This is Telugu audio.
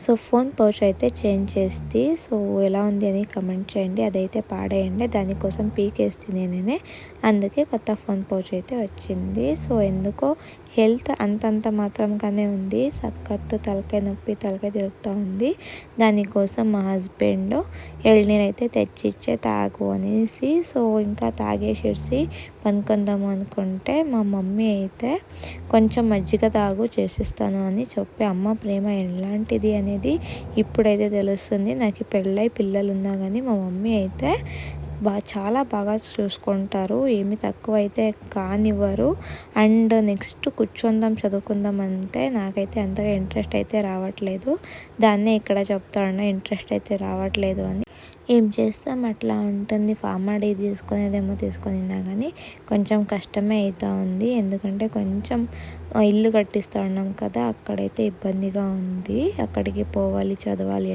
సో ఫోన్ పౌచ్ అయితే చేంజ్ చేస్తే సో ఎలా ఉంది అని కమెంట్ చేయండి. అదైతే పాడేయండి, దానికోసం పీకేస్తే నేనే, అందుకే కొత్త ఫోన్ పౌచ్ అయితే వచ్చింది. సో ఎందుకో హెల్త్ అంతంత మాత్రంగానే ఉంది, సక్కత్తు తలకాయ నొప్పి, తలకాయ తిరుగుతూ ఉంది. దానికోసం మా హస్బెండ్ ఎళనీరు అయితే తెచ్చిచ్చే తాగు అనేసి, సో ఇంకా తాగేసేసి పనుకుందాము అనుకుంటే మా మమ్మీ అయితే కొంచెం మజ్జిగ తాగు చేసిస్తాను అని చెప్పి, అమ్మ ప్రేమ ఎలాంటిది అనేది ఇప్పుడైతే తెలుస్తుంది. నాకు పెళ్ళై పిల్లలు ఉన్నా కానీ మా మమ్మీ అయితే చాలా బాగా చూసుకుంటారు, ఏమి తక్కువ అయితే కానివ్వరు. అండ్ నెక్స్ట్ కూర్చుందాం చదువుకుందాం అంటే నాకైతే అంతగా ఇంట్రెస్ట్ అయితే రావట్లేదు. దాన్నే ఇక్కడ చెప్తాను, ఇంట్రెస్ట్ అయితే రావట్లేదు అని. ఏం చేస్తాం, అట్లా ఉంటుంది. ఫార్మడీ తీసుకునేదేమో తీసుకునిన్నా కానీ కొంచెం కష్టమే అవుతూ ఉంది. ఎందుకంటే కొంచెం ఇల్లు కట్టిస్తూ ఉన్నాం కదా, అక్కడైతే ఇబ్బందిగా ఉంది. అక్కడికి పోవాలి, చదవాలి.